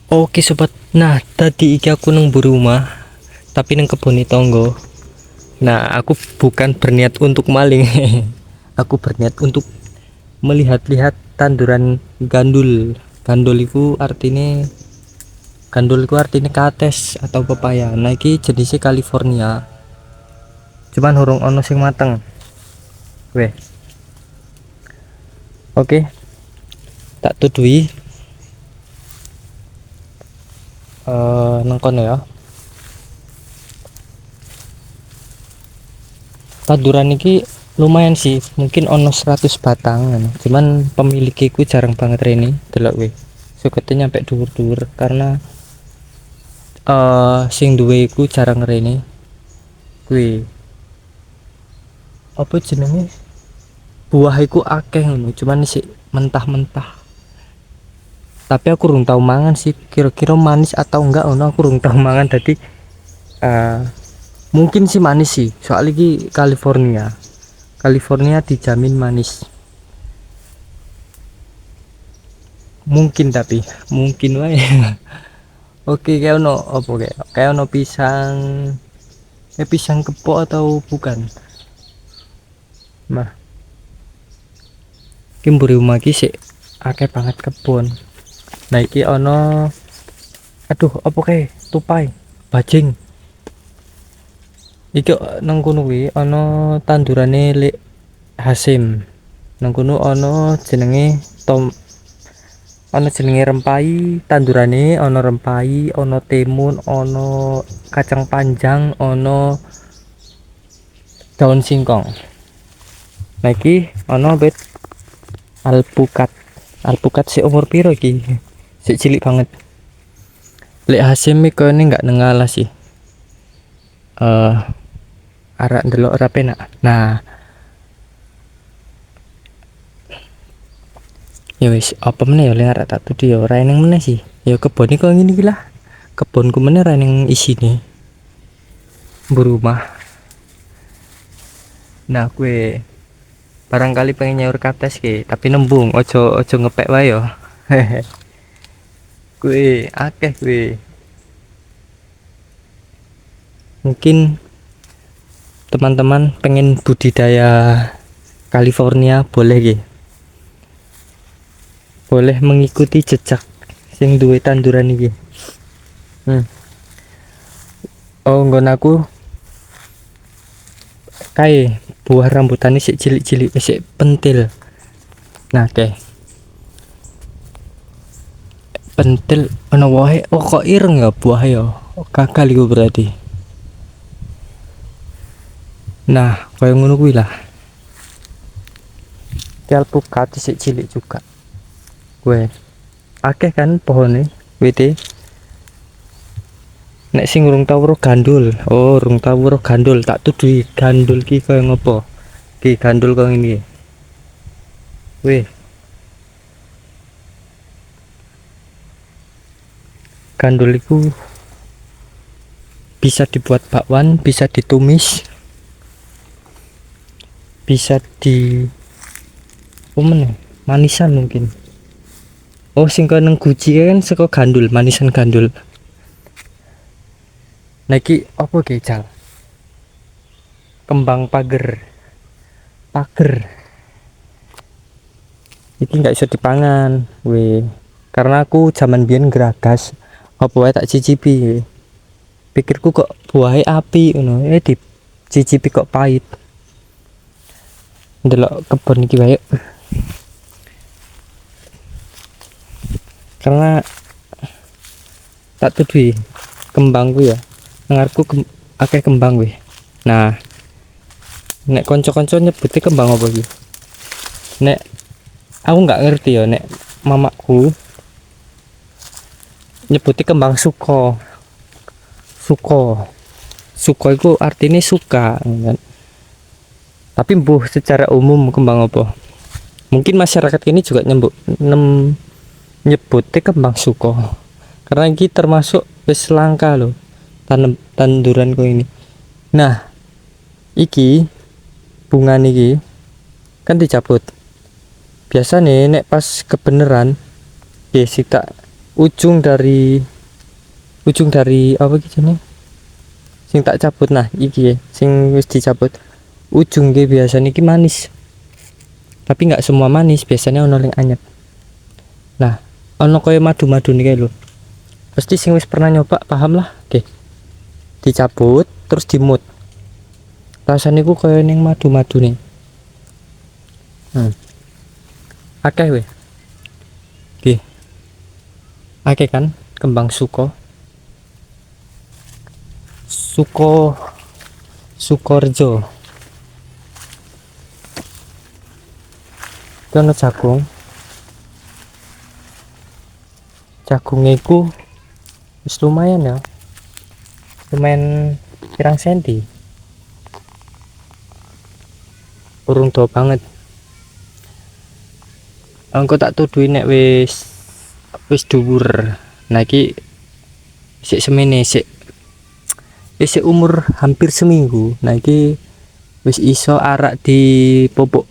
Oke sobat, nah tadi iki aku nang mburi rumah, tapi nang kebun tonggo. Nah aku bukan berniat untuk maling, aku berniat untuk melihat-lihat tanduran gandul. Gandul itu artinya kates atau pepaya. Nah iki jenisnya California, cuman hurung ono sing mateng. Weh, oke, tak tudui nang kono ya. Tanduran iki lumayan sih, mungkin ono 100 batang ngono. Cuman pemilikku jarang banget rene delok we. Sukete nyampe dhuwur-dhuwur karena sing duwe iku jarang rene. Kuwi apa jenenge? Buah iku akeh ngono, cuman sih mentah-mentah. Tapi aku urung tau mangan sih, kira-kira manis atau enggak ono aku urung tau mangan tadi. eh, Mungkin sih manis sih, soalnya iki California dijamin manis. Mungkin tapi mungkin wae. Oke, kayak ono apa kayak ono pisang, pisang kepok atau bukan? Nah, iki mburi omah iki sik akeh banget kebun. Nah, iki ono aduh apa kae tupai, bajing. Iki nang kono kuwi ono tandurane lek Hasim. Nang kono ono jenenge tom ono jenenge rempai, tandurane ono rempai, ono timun, ono kacang panjang, ono daun singkong. Nah iki ono bet alpukat. Alpukat si umur piro iki? Si cilik banget. Lek Hasim iki kene enggak nengalah sih. Arak ndelok ora penak. Nah, ya wis apa meneh ya lek arek tak tuti ya ora eneng meneh sih. Ya kebon iki kok ngene iki lah. Kebonku meneh ora eneng isine. Berumah. Nah, kue barangkali pengen nyaur kaptes ki, tapi nembung, ojo ngepek wae yo. Kue akeh kue. Mungkin teman-teman pengen budidaya California boleh ki. Boleh mengikuti jejak sing duwe tanduran iki. Oh, nggon aku kae buah rambutan sik cilik-cilik sik pentil. Nah, pentil ana wae. Oh, kok ireng ya buah ya. Oh, gagal iku berarti. Nah, kaya ngono kuwi lah. Alpukat sik cilik juga. Gue akeh kan pohone wite. Nek sing urung tau weruh gandul. Oh, urung tau weruh gandul. Tak tudui gandul ki kaya ngopo. Ki gandul kaya ngene. Weh, gandul iku bisa dibuat bakwan, bisa ditumis, bisa di manisan mungkin. Oh, sing kaya nang guci kan saka gandul, manisan gandul. Nah iki apa ge jal? Kembang pager. Pager. Iki nggak bisa dipangan, weh. Karena aku zaman biyen geragas, apa wae tak cicipi. Pikirku kok buahnya api ngono, dicicipi kok pahit. Ndelok kebon iki wae. Karena tak tudui kembangku ya. Ngarepku akeh kembang weh. Nah, nek kanca-kanca nyebutnya kembang apa iki? Nek aku nggak ngerti ya, nek mamaku nyebutnya kembang suko. Suko itu artinya suka kan? Tapi mbuh secara umum kembang apa? Mungkin masyarakat ini juga nyebutnya kembang suko. Karena ini termasuk wis langka loh tanduran kok ini. Nah, iki bunga niki kan dicabut. Biasa nih nek pas kebeneran ya sih tak ujung dari apa gitu nih sing tak cabut. Nah iki ya sing wis dicabut ujung ge biasanya iki manis, tapi nggak semua manis, biasanya ono yang anyep. Nah ono koyo madu-madu nih kayak lo, pasti sing wis pernah nyoba paham lah. Oke, dicabut terus dimut, rasanya ku koyo neng madu-madu nih. Akeh weh. Oke, akeh kan kembang suko Sukorejo. Kono jagungnya ku wis lumayan ya, lumayan pirang senti, urung do banget. Engko tak tuduhi nek wis dhuwur. Nah iki sik semene umur hampir seminggu. Nah iki wis iso arak di popok.